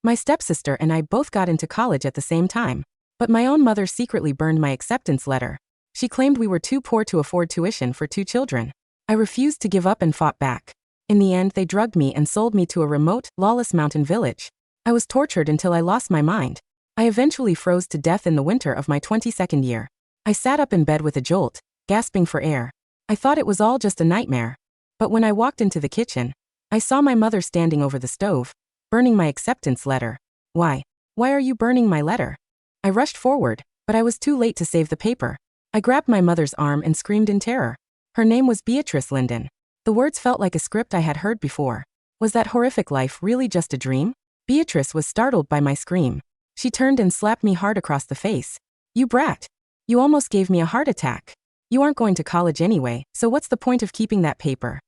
My stepsister and I both got into college at the same time. But my own mother secretly burned my acceptance letter. She claimed we were too poor to afford tuition for 2 children. I refused to give up and fought back. In the end, they drugged me and sold me to a remote, lawless mountain village. I was tortured until I lost my mind. I eventually froze to death in the winter of my 22nd year. I sat up in bed with a jolt, gasping for air. I thought it was all just a nightmare. But when I walked into the kitchen, I saw my mother standing over the stove, burning my acceptance letter. Why? Why are you burning my letter? I rushed forward, but I was too late to save the paper. I grabbed my mother's arm and screamed in terror. Her name was Beatrice Linden. The words felt like a script I had heard before. Was that horrific life really just a dream? Beatrice was startled by my scream. She turned and slapped me hard across the face. You brat. You almost gave me a heart attack. You aren't going to college anyway, so what's the point of keeping that paper?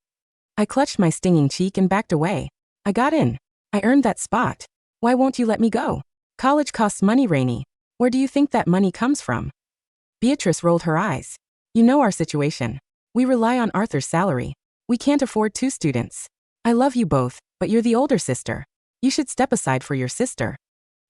I clutched my stinging cheek and backed away. I got in. I earned that spot. Why won't you let me go? College costs money, Rainey. Where do you think that money comes from? Beatrice rolled her eyes. You know our situation. We rely on Arthur's salary. We can't afford 2 students. I love you both, but you're the older sister. You should step aside for your sister.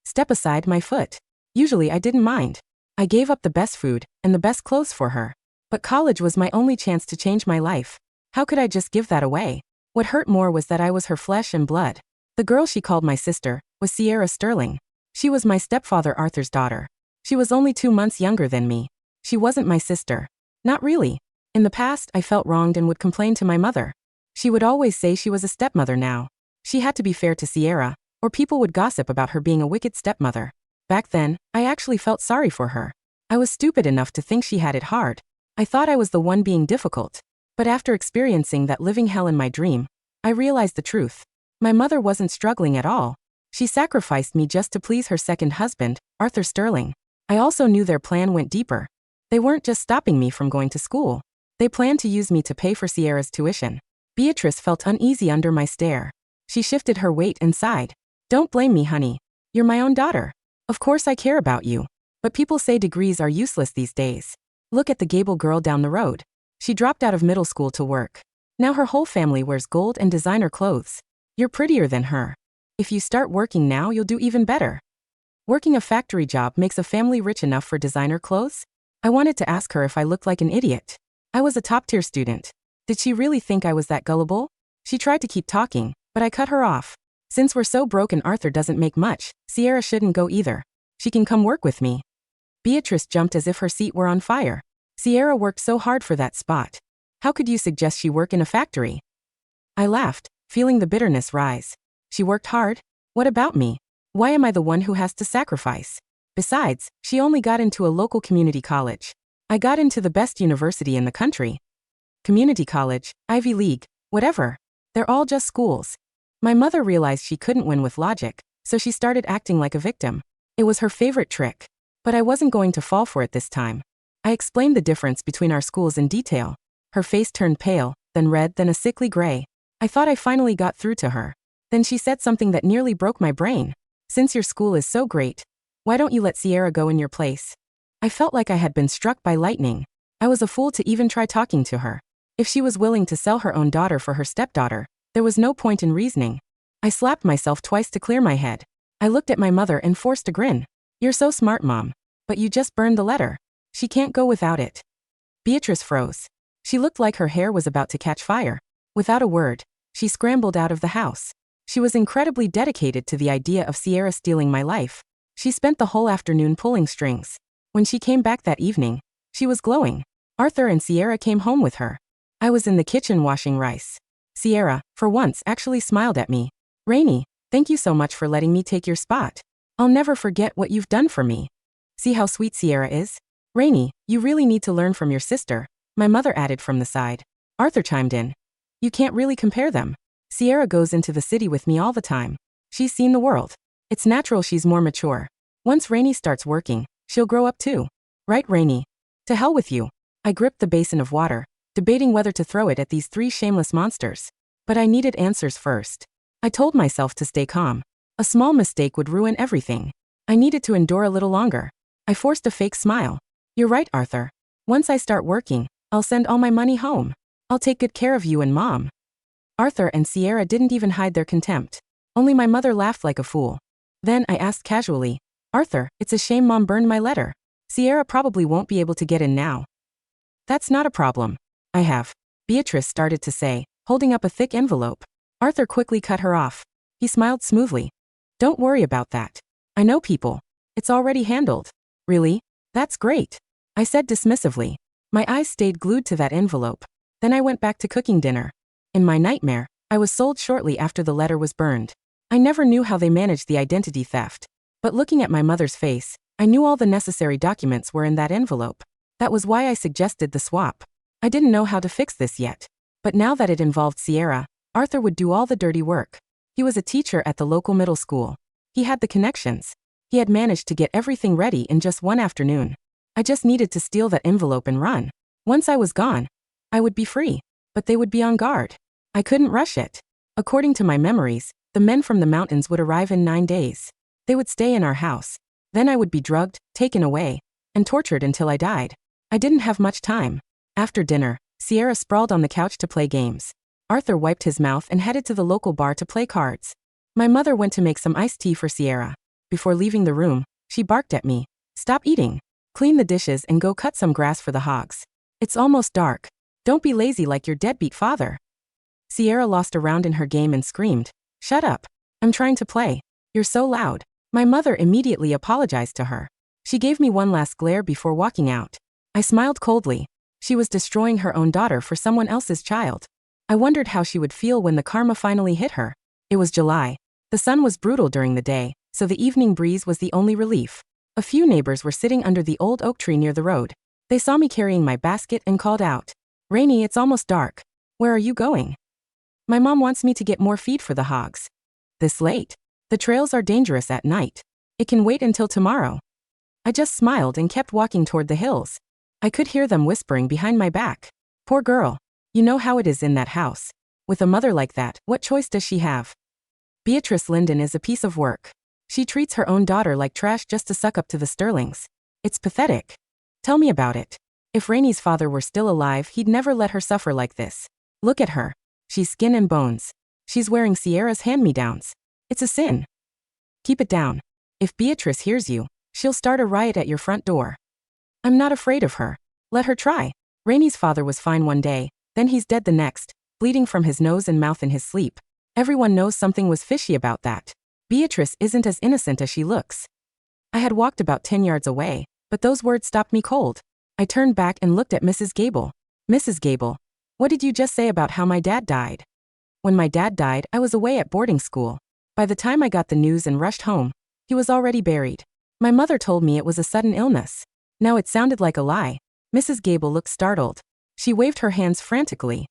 Step aside my foot. Usually I didn't mind. I gave up the best food and the best clothes for her. But college was my only chance to change my life. How could I just give that away? What hurt more was that I was her flesh and blood. The girl she called my sister was Sierra Sterling. She was my stepfather Arthur's daughter. She was only 2 months younger than me. She wasn't my sister. Not really. In the past, I felt wronged and would complain to my mother. She would always say she was a stepmother now. She had to be fair to Sierra, or people would gossip about her being a wicked stepmother. Back then, I actually felt sorry for her. I was stupid enough to think she had it hard. I thought I was the one being difficult. But after experiencing that living hell in my dream, I realized the truth. My mother wasn't struggling at all. She sacrificed me just to please her second husband, Arthur Sterling. I also knew their plan went deeper. They weren't just stopping me from going to school. They planned to use me to pay for Sierra's tuition. Beatrice felt uneasy under my stare. She shifted her weight and sighed. Don't blame me, honey. You're my own daughter. Of course I care about you. But people say degrees are useless these days. Look at the Gable girl down the road. She dropped out of middle school to work. Now her whole family wears gold and designer clothes. You're prettier than her. If you start working now, you'll do even better. Working a factory job makes a family rich enough for designer clothes? I wanted to ask her if I looked like an idiot. I was a top-tier student. Did she really think I was that gullible? She tried to keep talking, but I cut her off. Since we're so broke and Arthur doesn't make much, Sierra shouldn't go either. She can come work with me. Beatrice jumped as if her seat were on fire. Sierra worked so hard for that spot. How could you suggest she work in a factory? I laughed, feeling the bitterness rise. She worked hard? What about me? Why am I the one who has to sacrifice? Besides, she only got into a local community college. I got into the best university in the country. Community college, Ivy League, whatever. They're all just schools. My mother realized she couldn't win with logic, so she started acting like a victim. It was her favorite trick. But I wasn't going to fall for it this time. I explained the difference between our schools in detail. Her face turned pale, then red, then a sickly gray. I thought I finally got through to her. Then she said something that nearly broke my brain. Since your school is so great, why don't you let Sierra go in your place? I felt like I had been struck by lightning. I was a fool to even try talking to her. If she was willing to sell her own daughter for her stepdaughter, there was no point in reasoning. I slapped myself twice to clear my head. I looked at my mother and forced a grin. You're so smart, Mom. But you just burned the letter. She can't go without it. Beatrice froze. She looked like her hair was about to catch fire. Without a word, she scrambled out of the house. She was incredibly dedicated to the idea of Sierra stealing my life. She spent the whole afternoon pulling strings. When she came back that evening, she was glowing. Arthur and Sierra came home with her. I was in the kitchen washing rice. Sierra, for once, actually smiled at me. Rainey, thank you so much for letting me take your spot. I'll never forget what you've done for me. See how sweet Sierra is? Rainey, you really need to learn from your sister, my mother added from the side. Arthur chimed in. You can't really compare them. Sierra goes into the city with me all the time. She's seen the world. It's natural she's more mature. Once Rainey starts working, she'll grow up too. Right, Rainey? To hell with you. I gripped the basin of water, debating whether to throw it at these 3 shameless monsters. But I needed answers first. I told myself to stay calm. A small mistake would ruin everything. I needed to endure a little longer. I forced a fake smile. You're right, Arthur. Once I start working, I'll send all my money home. I'll take good care of you and Mom. Arthur and Sierra didn't even hide their contempt. Only my mother laughed like a fool. Then I asked casually, Arthur, it's a shame Mom burned my letter. Sierra probably won't be able to get in now. That's not a problem. I have. Beatrice started to say, holding up a thick envelope. Arthur quickly cut her off. He smiled smoothly. Don't worry about that. I know people. It's already handled. Really? That's great. I said dismissively. My eyes stayed glued to that envelope. Then I went back to cooking dinner. In my nightmare, I was sold shortly after the letter was burned. I never knew how they managed the identity theft. But looking at my mother's face, I knew all the necessary documents were in that envelope. That was why I suggested the swap. I didn't know how to fix this yet. But now that it involved Sierra, Arthur would do all the dirty work. He was a teacher at the local middle school. He had the connections. He had managed to get everything ready in just one afternoon. I just needed to steal that envelope and run. Once I was gone, I would be free. But they would be on guard. I couldn't rush it. According to my memories, the men from the mountains would arrive in 9 days. They would stay in our house. Then I would be drugged, taken away, and tortured until I died. I didn't have much time. After dinner, Sierra sprawled on the couch to play games. Arthur wiped his mouth and headed to the local bar to play cards. My mother went to make some iced tea for Sierra. Before leaving the room, she barked at me. Stop eating. Clean the dishes and go cut some grass for the hogs. It's almost dark. Don't be lazy like your deadbeat father. Sierra lost a round in her game and screamed, Shut up. I'm trying to play. You're so loud. My mother immediately apologized to her. She gave me one last glare before walking out. I smiled coldly. She was destroying her own daughter for someone else's child. I wondered how she would feel when the karma finally hit her. It was July. The sun was brutal during the day, so the evening breeze was the only relief. A few neighbors were sitting under the old oak tree near the road. They saw me carrying my basket and called out, Rainy, it's almost dark. Where are you going? My mom wants me to get more feed for the hogs. This late? The trails are dangerous at night. It can wait until tomorrow. I just smiled and kept walking toward the hills. I could hear them whispering behind my back. Poor girl. You know how it is in that house. With a mother like that, what choice does she have? Beatrice Linden is a piece of work. She treats her own daughter like trash just to suck up to the Sterlings. It's pathetic. Tell me about it. If Rainy's father were still alive, he'd never let her suffer like this. Look at her. She's skin and bones. She's wearing Sierra's hand-me-downs. It's a sin. Keep it down. If Beatrice hears you, she'll start a riot at your front door. I'm not afraid of her. Let her try. Rainy's father was fine one day, then he's dead the next, bleeding from his nose and mouth in his sleep. Everyone knows something was fishy about that. Beatrice isn't as innocent as she looks. I had walked about 10 yards away, but those words stopped me cold. I turned back and looked at Mrs. Gable. Mrs. Gable, what did you just say about how my dad died? When my dad died, I was away at boarding school. By the time I got the news and rushed home, he was already buried. My mother told me it was a sudden illness. Now it sounded like a lie. Mrs. Gable looked startled. She waved her hands frantically.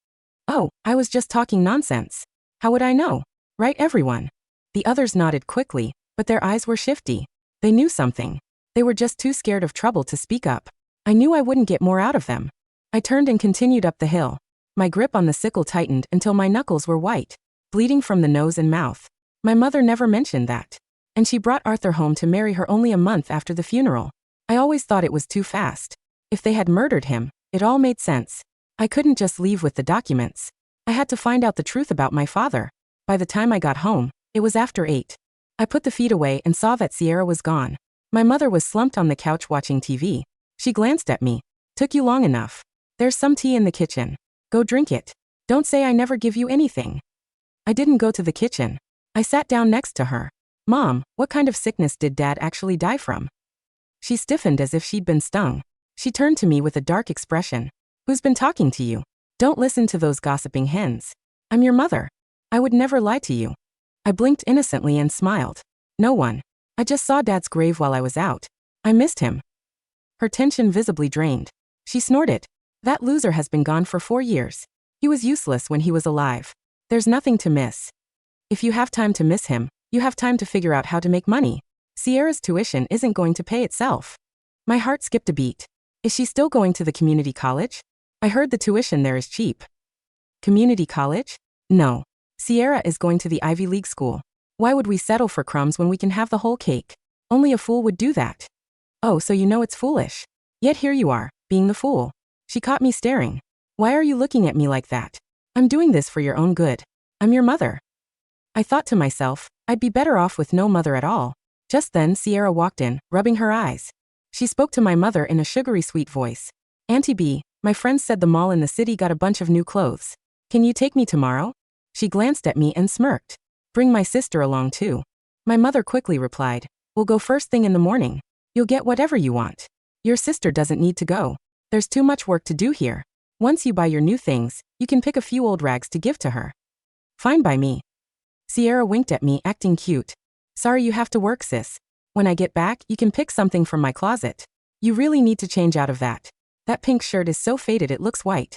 Oh, I was just talking nonsense. How would I know? Right, everyone? The others nodded quickly, but their eyes were shifty. They knew something. They were just too scared of trouble to speak up. I knew I wouldn't get more out of them. I turned and continued up the hill. My grip on the sickle tightened until my knuckles were white, bleeding from the nose and mouth. My mother never mentioned that. And she brought Arthur home to marry her only a month after the funeral. I always thought it was too fast. If they had murdered him, it all made sense. I couldn't just leave with the documents. I had to find out the truth about my father. By the time I got home, it was after 8. I put the feed away and saw that Sierra was gone. My mother was slumped on the couch watching TV. She glanced at me. Took you long enough. There's some tea in the kitchen. Go drink it. Don't say I never give you anything. I didn't go to the kitchen. I sat down next to her. Mom, what kind of sickness did Dad actually die from? She stiffened as if she'd been stung. She turned to me with a dark expression. Who's been talking to you? Don't listen to those gossiping hens. I'm your mother. I would never lie to you. I blinked innocently and smiled. No one. I just saw Dad's grave while I was out. I missed him. Her tension visibly drained. She snorted. That loser has been gone for 4 years. He was useless when he was alive. There's nothing to miss. If you have time to miss him, you have time to figure out how to make money. Sierra's tuition isn't going to pay itself. My heart skipped a beat. Is she still going to the community college? I heard the tuition there is cheap. Community college? No. Sierra is going to the Ivy League school. Why would we settle for crumbs when we can have the whole cake? Only a fool would do that. Oh, so you know it's foolish. Yet here you are, being the fool. She caught me staring. Why are you looking at me like that? I'm doing this for your own good. I'm your mother. I thought to myself, I'd be better off with no mother at all. Just then, Sierra walked in, rubbing her eyes. She spoke to my mother in a sugary sweet voice. Auntie B, my friends said the mall in the city got a bunch of new clothes. Can you take me tomorrow? She glanced at me and smirked. Bring my sister along too. My mother quickly replied, we'll go first thing in the morning. You'll get whatever you want. Your sister doesn't need to go. There's too much work to do here. Once you buy your new things, you can pick a few old rags to give to her. Fine by me. Sierra winked at me, acting cute. Sorry you have to work, sis. When I get back, you can pick something from my closet. You really need to change out of that. That pink shirt is so faded it looks white.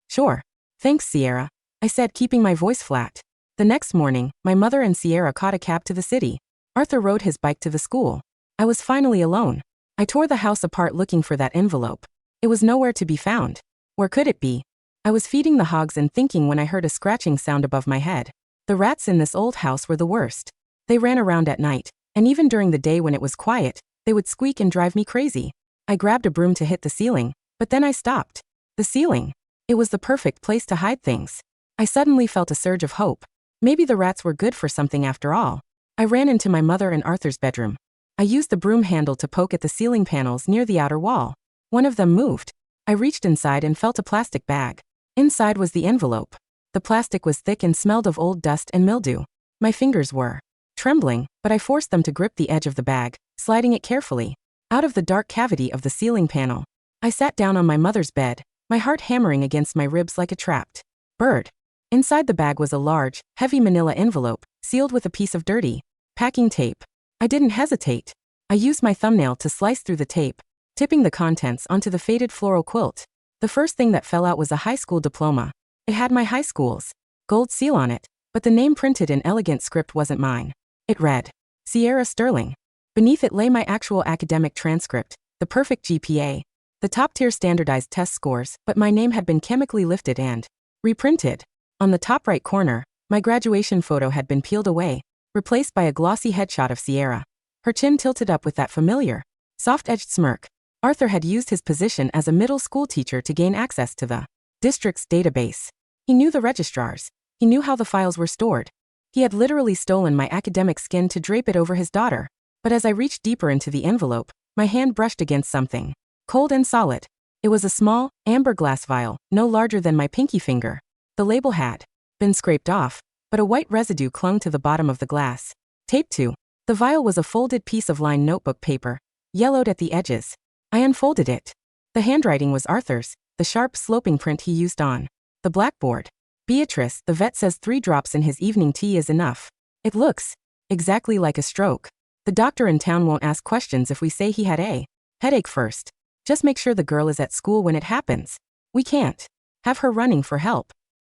Sure. Thanks, Sierra, I said, keeping my voice flat. The next morning, my mother and Sierra caught a cab to the city. Arthur rode his bike to the school. I was finally alone. I tore the house apart looking for that envelope. It was nowhere to be found. Where could it be? I was feeding the hogs and thinking when I heard a scratching sound above my head. The rats in this old house were the worst. They ran around at night, and even during the day when it was quiet, they would squeak and drive me crazy. I grabbed a broom to hit the ceiling, but then I stopped. The ceiling. It was the perfect place to hide things. I suddenly felt a surge of hope. Maybe the rats were good for something after all. I ran into my mother and Arthur's bedroom. I used the broom handle to poke at the ceiling panels near the outer wall. One of them moved. I reached inside and felt a plastic bag. Inside was the envelope. The plastic was thick and smelled of old dust and mildew. My fingers were trembling, but I forced them to grip the edge of the bag, sliding it carefully out of the dark cavity of the ceiling panel. I sat down on my mother's bed, my heart hammering against my ribs like a trapped bird. Inside the bag was a large, heavy manila envelope, sealed with a piece of dirty packing tape. I didn't hesitate. I used my thumbnail to slice through the tape, tipping the contents onto the faded floral quilt. The first thing that fell out was a high school diploma. It had my high school's gold seal on it, but the name printed in elegant script wasn't mine. It read, Sierra Sterling. Beneath it lay my actual academic transcript, the perfect GPA, the top-tier standardized test scores, but my name had been chemically lifted and reprinted. On the top right corner, my graduation photo had been peeled away, replaced by a glossy headshot of Sierra. Her chin tilted up with that familiar, soft-edged smirk. Arthur had used his position as a middle school teacher to gain access to the district's database. He knew the registrars. He knew how the files were stored. He had literally stolen my academic skin to drape it over his daughter. But as I reached deeper into the envelope, my hand brushed against something cold and solid. It was a small, amber glass vial, no larger than my pinky finger. The label had been scraped off, but a white residue clung to the bottom of the glass. Taped to the vial was a folded piece of lined notebook paper, yellowed at the edges. I unfolded it. The handwriting was Arthur's, the sharp, sloping print he used on the blackboard. Beatrice, the vet says 3 drops in his evening tea is enough. It looks exactly like a stroke. The doctor in town won't ask questions if we say he had a headache first. Just make sure the girl is at school when it happens. We can't have her running for help.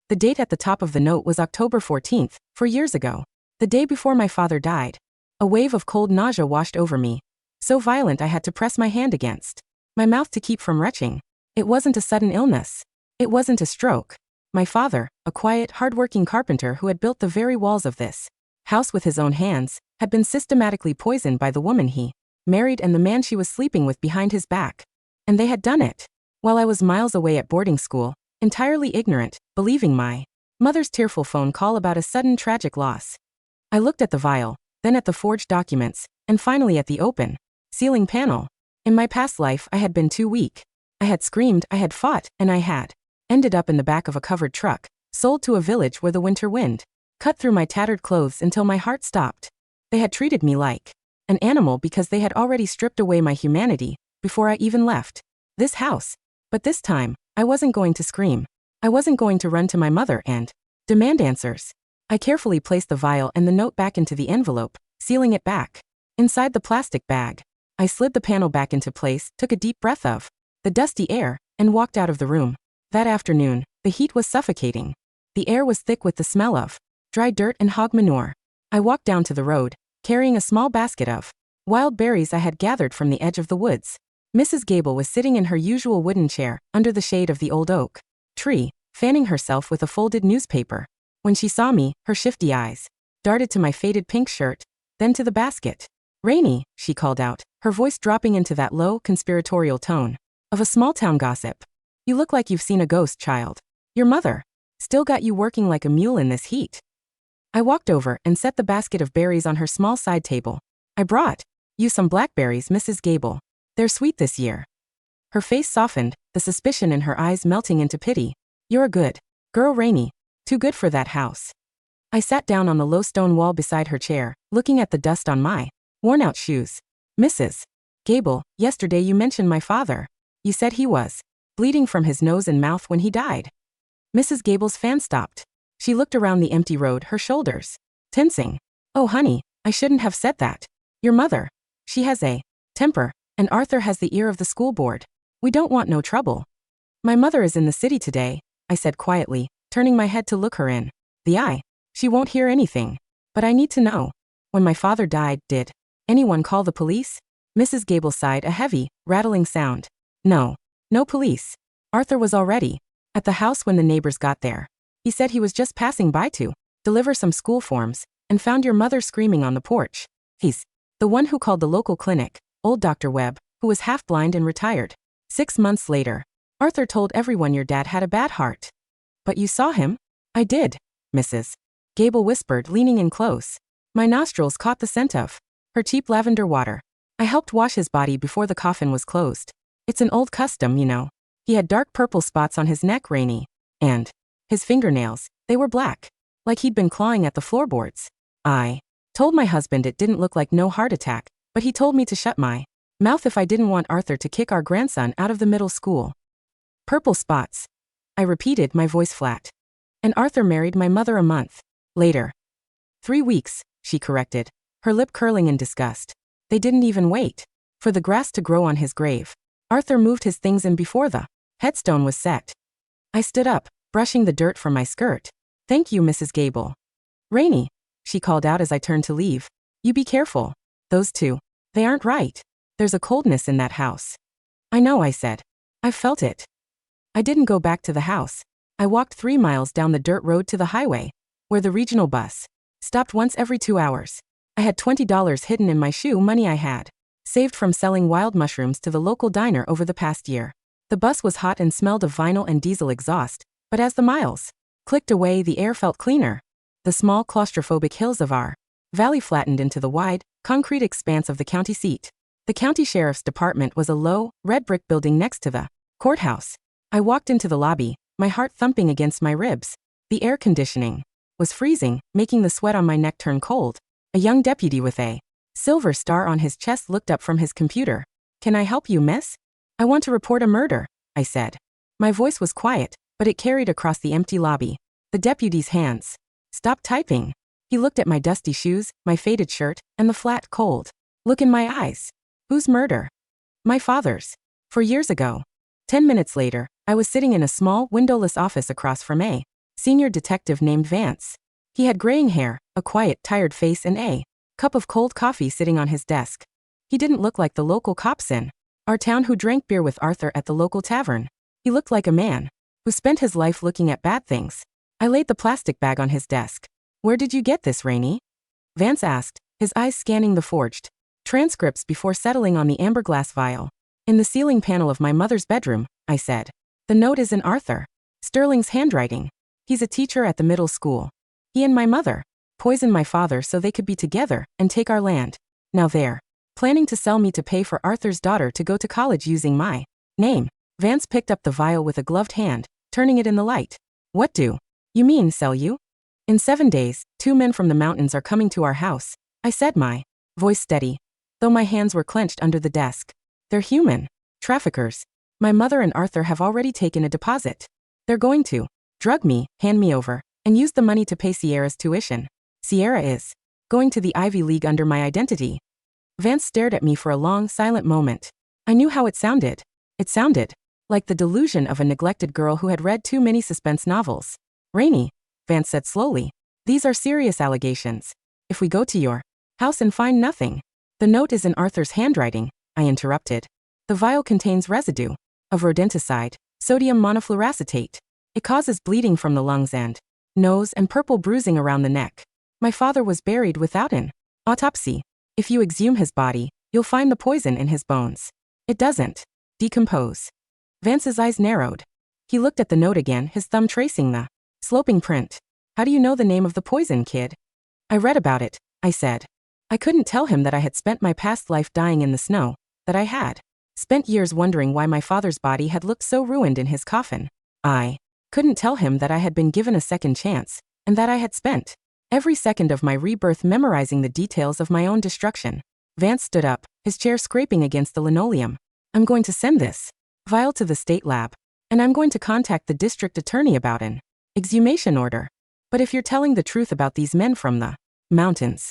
The date at the top of the note was October 14th, 4 years ago. The day before my father died. A wave of cold nausea washed over me. So violent I had to press my hand against my mouth to keep from retching. It wasn't a sudden illness. It wasn't a stroke. My father, a quiet, hard-working carpenter who had built the very walls of this house with his own hands, had been systematically poisoned by the woman he married and the man she was sleeping with behind his back. And they had done it while I was miles away at boarding school, entirely ignorant, believing my mother's tearful phone call about a sudden tragic loss. I looked at the vial, then at the forged documents, and finally at the open ceiling panel. In my past life, I had been too weak. I had screamed, I had fought, and I had ended up in the back of a covered truck, sold to a village where the winter wind cut through my tattered clothes until my heart stopped. They had treated me like an animal because they had already stripped away my humanity before I even left this house. But this time, I wasn't going to scream. I wasn't going to run to my mother and demand answers. I carefully placed the vial and the note back into the envelope, sealing it back inside the plastic bag. I slid the panel back into place, took a deep breath of the dusty air, and walked out of the room. That afternoon, the heat was suffocating. The air was thick with the smell of dry dirt and hog manure. I walked down to the road, carrying a small basket of wild berries I had gathered from the edge of the woods. Mrs. Gable was sitting in her usual wooden chair, under the shade of the old oak tree, fanning herself with a folded newspaper. When she saw me, her shifty eyes darted to my faded pink shirt, then to the basket. "Rainy," she called out, her voice dropping into that low, conspiratorial tone of a small-town gossip. "You look like you've seen a ghost, child. Your mother still got you working like a mule in this heat." I walked over and set the basket of berries on her small side table. I brought you some blackberries, Mrs. Gable. They're sweet this year. Her face softened, the suspicion in her eyes melting into pity. You're a good girl, Rainey. Too good for that house. I sat down on the low stone wall beside her chair, looking at the dust on my worn-out shoes. Mrs. Gable, yesterday you mentioned my father. You said he was bleeding from his nose and mouth when he died. Mrs. Gable's fan stopped. She looked around the empty road, her shoulders tensing. Oh, honey, I shouldn't have said that. Your mother. She has a temper, and Arthur has the ear of the school board. We don't want no trouble. My mother is in the city today, I said quietly, turning my head to look her in the eye. She won't hear anything. But I need to know. When my father died, did anyone call the police? Mrs. Gable sighed, a heavy, rattling sound. No. No police. Arthur was already at the house when the neighbors got there. He said he was just passing by to deliver some school forms, and found your mother screaming on the porch. He's the one who called the local clinic, old Dr. Webb, who was half blind and retired. 6 months later, Arthur told everyone your dad had a bad heart. But you saw him? I did, Mrs. Gable whispered, leaning in close. My nostrils caught the scent of her cheap lavender water. I helped wash his body before the coffin was closed. It's an old custom, you know. He had dark purple spots on his neck, Rainey. And his fingernails, they were black, like he'd been clawing at the floorboards. I told my husband it didn't look like no heart attack, but he told me to shut my mouth if I didn't want Arthur to kick our grandson out of the middle school. Purple spots. I repeated, my voice flat. And Arthur married my mother a month later. 3 weeks, she corrected, her lip curling in disgust. They didn't even wait for the grass to grow on his grave. Arthur moved his things in before the headstone was set. I stood up, brushing the dirt from my skirt. Thank you, Mrs. Gable. Rainey, she called out as I turned to leave. You be careful. Those two. They aren't right. There's a coldness in that house. I know, I said. I've felt it. I didn't go back to the house. I walked 3 miles down the dirt road to the highway, where the regional bus stopped once every 2 hours. I had $20 hidden in my shoe, money I had saved from selling wild mushrooms to the local diner over the past year. The bus was hot and smelled of vinyl and diesel exhaust, but as the miles clicked away, the air felt cleaner. The small claustrophobic hills of our valley flattened into the wide, concrete expanse of the county seat. The county sheriff's department was a low, red brick building next to the courthouse. I walked into the lobby, my heart thumping against my ribs. The air conditioning was freezing, making the sweat on my neck turn cold. A young deputy with a silver star on his chest looked up from his computer. Can I help you, miss? I want to report a murder, I said. My voice was quiet, but it carried across the empty lobby. The deputy's hands stopped typing. He looked at my dusty shoes, my faded shirt, and the flat, cold look in my eyes. Whose murder? My father's. 4 years ago. 10 minutes later, I was sitting in a small, windowless office across from a senior detective named Vance. He had graying hair, a quiet, tired face, and a cup of cold coffee sitting on his desk. He didn't look like the local cops in our town who drank beer with Arthur at the local tavern. He looked like a man who spent his life looking at bad things. I laid the plastic bag on his desk. Where did you get this, Rainey? Vance asked, his eyes scanning the forged transcripts before settling on the amberglass vial. In the ceiling panel of my mother's bedroom, I said. The note is in Arthur Sterling's handwriting. He's a teacher at the middle school. He and my mother poisoned my father so they could be together and take our land. Now they're planning to sell me to pay for Arthur's daughter to go to college using my name. Vance picked up the vial with a gloved hand, turning it in the light. What do you mean, sell you? In 7 days, 2 men from the mountains are coming to our house, I said, my voice steady, though my hands were clenched under the desk. They're human traffickers. My mother and Arthur have already taken a deposit. They're going to drug me, hand me over, and use the money to pay Sierra's tuition. Sierra is going to the Ivy League under my identity. Vance stared at me for a long, silent moment. I knew how it sounded. It sounded like the delusion of a neglected girl who had read too many suspense novels. Rainey, Vance said slowly, these are serious allegations. If we go to your house and find nothing. The note is in Arthur's handwriting, I interrupted. The vial contains residue of rodenticide, sodium monofluoracetate. It causes bleeding from the lungs and nose and purple bruising around the neck. My father was buried without an autopsy. If you exhume his body, you'll find the poison in his bones. It doesn't decompose. Vance's eyes narrowed. He looked at the note again, his thumb tracing the sloping print. How do you know the name of the poison, kid? I read about it, I said. I couldn't tell him that I had spent my past life dying in the snow, that I had spent years wondering why my father's body had looked so ruined in his coffin. I couldn't tell him that I had been given a second chance, and that I had spent every second of my rebirth memorizing the details of my own destruction. Vance stood up, his chair scraping against the linoleum. I'm going to send this file to the state lab, and I'm going to contact the district attorney about an exhumation order. But if you're telling the truth about these men from the mountains,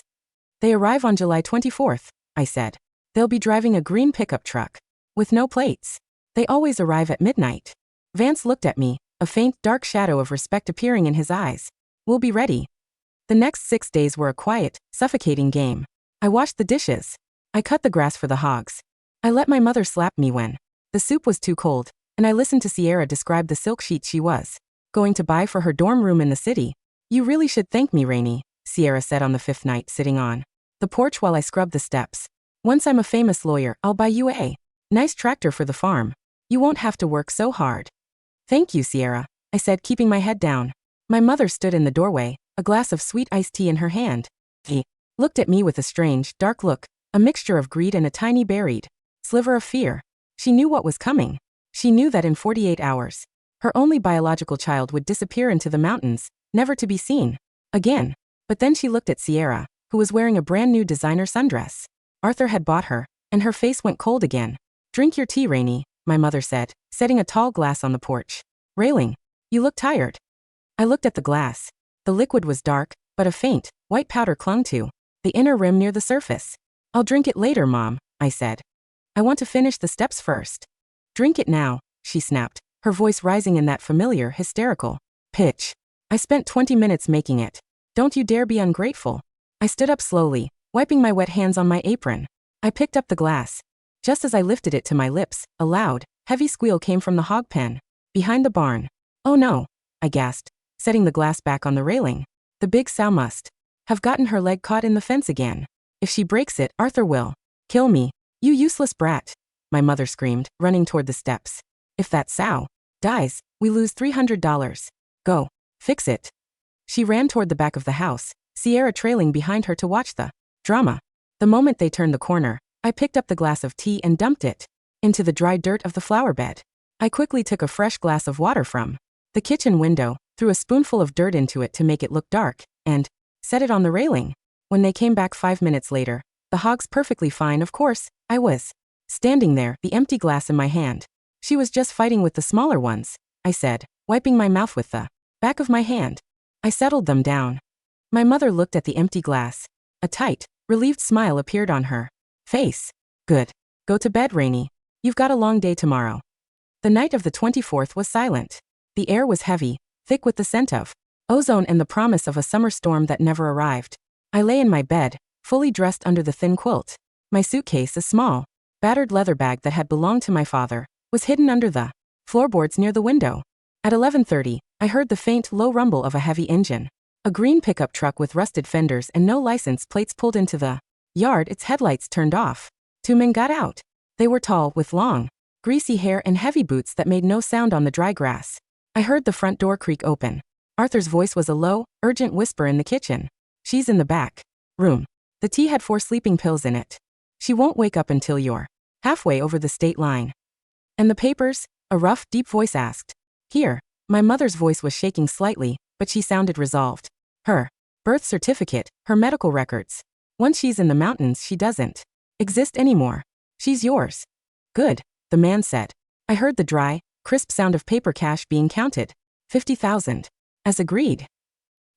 they arrive on July 24th, I said. They'll be driving a green pickup truck with no plates. They always arrive at midnight. Vance looked at me, a faint, dark shadow of respect appearing in his eyes. We'll be ready. The next 6 days were a quiet, suffocating game. I washed the dishes. I cut the grass for the hogs. I let my mother slap me when the soup was too cold, and I listened to Sierra describe the silk sheet she was going to buy for her dorm room in the city. You really should thank me, Rainey, Sierra said on the 5th night, sitting on the porch while I scrubbed the steps. Once I'm a famous lawyer, I'll buy you a nice tractor for the farm. You won't have to work so hard. Thank you, Sierra, I said, keeping my head down. My mother stood in the doorway, a glass of sweet iced tea in her hand. She looked at me with a strange, dark look, a mixture of greed and a tiny buried sliver of fear. She knew what was coming. She knew that in 48 hours, her only biological child would disappear into the mountains, never to be seen again. But then she looked at Sierra, who was wearing a brand new designer sundress Arthur had bought her, and her face went cold again. Drink your tea, Rainey, my mother said, setting a tall glass on the porch railing. You look tired. I looked at the glass. The liquid was dark, but a faint, white powder clung to the inner rim near the surface. I'll drink it later, Mom, I said. I want to finish the steps first. Drink it now, she snapped, her voice rising in that familiar, hysterical pitch. I spent 20 minutes making it. Don't you dare be ungrateful. I stood up slowly, wiping my wet hands on my apron. I picked up the glass. Just as I lifted it to my lips, a loud, heavy squeal came from the hog pen behind the barn. Oh no, I gasped, setting the glass back on the railing. The big sow must have gotten her leg caught in the fence again. If she breaks it, Arthur will kill me. You useless brat, my mother screamed, running toward the steps. If that sow dies, we lose $300. Go, fix it. She ran toward the back of the house, Sierra trailing behind her to watch the drama. The moment they turned the corner, I picked up the glass of tea and dumped it into the dry dirt of the flower bed. I quickly took a fresh glass of water from the kitchen window, threw a spoonful of dirt into it to make it look dark, and set it on the railing. When they came back 5 minutes later, the hogs perfectly fine, of course, I was standing there, the empty glass in my hand. She was just fighting with the smaller ones, I said, wiping my mouth with the back of my hand. I settled them down. My mother looked at the empty glass. A tight, relieved smile appeared on her face. Good. Go to bed, Rainey. You've got a long day tomorrow. The night of the 24th was silent. The air was heavy, thick with the scent of ozone and the promise of a summer storm that never arrived. I lay in my bed, fully dressed under the thin quilt. My suitcase, a small, battered leather bag that had belonged to my father, was hidden under the floorboards near the window. At 11:30, I heard the faint, low rumble of a heavy engine. A green pickup truck with rusted fenders and no license plates pulled into the yard, its headlights turned off. 2 men got out. They were tall, with long, greasy hair and heavy boots that made no sound on the dry grass. I heard the front door creak open. Arthur's voice was a low, urgent whisper in the kitchen. She's in the back room. The tea had 4 sleeping pills in it. She won't wake up until you're halfway over the state line. And the papers? A rough, deep voice asked. Here. My mother's voice was shaking slightly, but she sounded resolved. Her birth certificate, her medical records. Once she's in the mountains, she doesn't exist anymore. She's yours. Good, the man said. I heard the dry, crisp sound of paper cash being counted. 50,000. As agreed.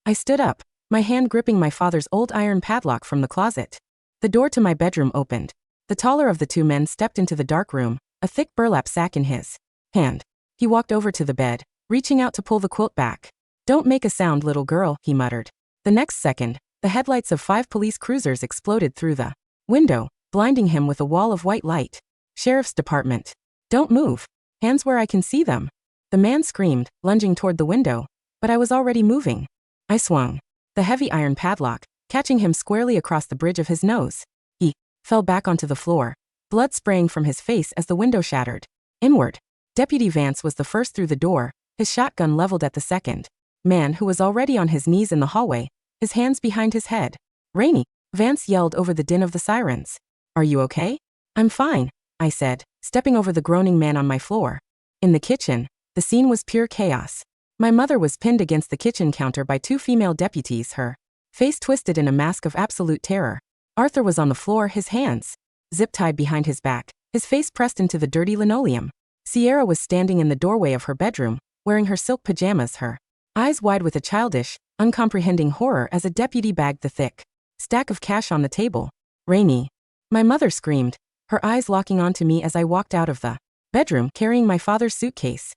I stood up, my hand gripping my father's old iron padlock from the closet. The door to my bedroom opened. The taller of the 2 men stepped into the dark room, a thick burlap sack in his hand. He walked over to the bed, reaching out to pull the quilt back. Don't make a sound, little girl, he muttered. The next second, the headlights of 5 police cruisers exploded through the window, blinding him with a wall of white light. Sheriff's Department. Don't move. Hands where I can see them. The man screamed, lunging toward the window, but I was already moving. I swung the heavy iron padlock, catching him squarely across the bridge of his nose. He fell back onto the floor, blood spraying from his face as the window shattered. Inward. Deputy Vance was the first through the door, his shotgun leveled at the second man, who was already on his knees in the hallway, his hands behind his head. Rainey, Vance yelled over the din of the sirens. Are you okay? I'm fine, I said, stepping over the groaning man on my floor. In the kitchen, the scene was pure chaos. My mother was pinned against the kitchen counter by two female deputies, her face twisted in a mask of absolute terror. Arthur was on the floor, his hands zip-tied behind his back, his face pressed into the dirty linoleum. Sierra was standing in the doorway of her bedroom, wearing her silk pajamas, her eyes wide with a childish, uncomprehending horror as a deputy bagged the thick stack of cash on the table. Rainey. My mother screamed, her eyes locking onto me as I walked out of the bedroom carrying my father's suitcase.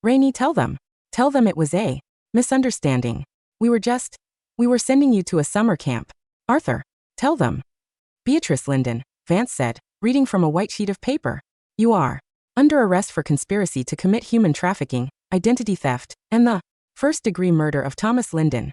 Rainey, tell them it was a misunderstanding. We were sending you to a summer camp. Arthur, tell them. Beatrice Linden, Vance said, reading from a white sheet of paper. You are under arrest for conspiracy to commit human trafficking, identity theft, and the first-degree murder of Thomas Linden.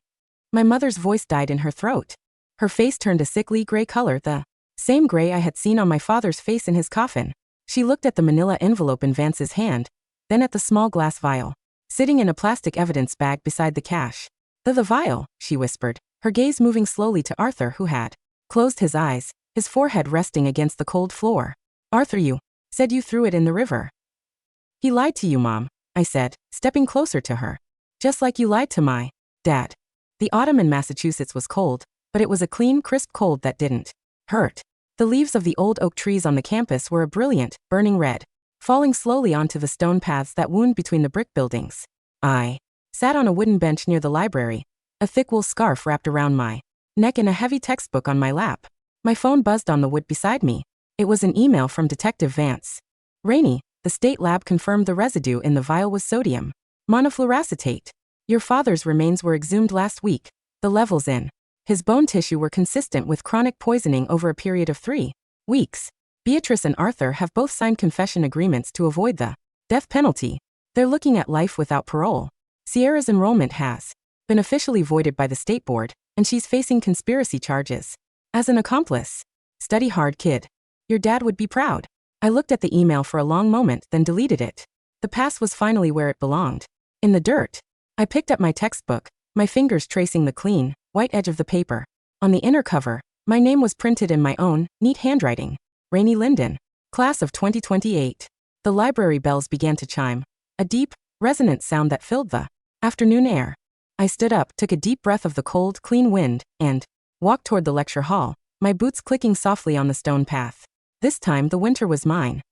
My mother's voice died in her throat. Her face turned a sickly gray color, the same gray I had seen on my father's face in his coffin. She looked at the manila envelope in Vance's hand, then at the small glass vial sitting in a plastic evidence bag beside the cash. The vial, she whispered, her gaze moving slowly to Arthur, who had closed his eyes, his forehead resting against the cold floor. Arthur, you said you threw it in the river. He lied to you, Mom, I said, stepping closer to her. Just like you lied to my dad. The autumn in Massachusetts was cold, but it was a clean, crisp cold that didn't hurt. The leaves of the old oak trees on the campus were a brilliant, burning red, falling slowly onto the stone paths that wound between the brick buildings. I sat on a wooden bench near the library, a thick wool scarf wrapped around my neck and a heavy textbook on my lap. My phone buzzed on the wood beside me. It was an email from Detective Vance. Rainey, the state lab confirmed the residue in the vial was sodium monofluoracetate. Your father's remains were exhumed last week. The levels in his bone tissue were consistent with chronic poisoning over a period of 3 weeks. Beatrice and Arthur have both signed confession agreements to avoid the death penalty. They're looking at life without parole. Sierra's enrollment has been officially voided by the state board, and she's facing conspiracy charges. As an accomplice. Study hard, kid. Your dad would be proud. I looked at the email for a long moment, then deleted it. The past was finally where it belonged. In the dirt. I picked up my textbook, my fingers tracing the clean, white edge of the paper. On the inner cover, my name was printed in my own, neat handwriting. Rainey Linden. Class of 2028. The library bells began to chime. A deep, resonant sound that filled the afternoon air. I stood up, took a deep breath of the cold, clean wind, and walked toward the lecture hall, my boots clicking softly on the stone path. This time the winter was mine.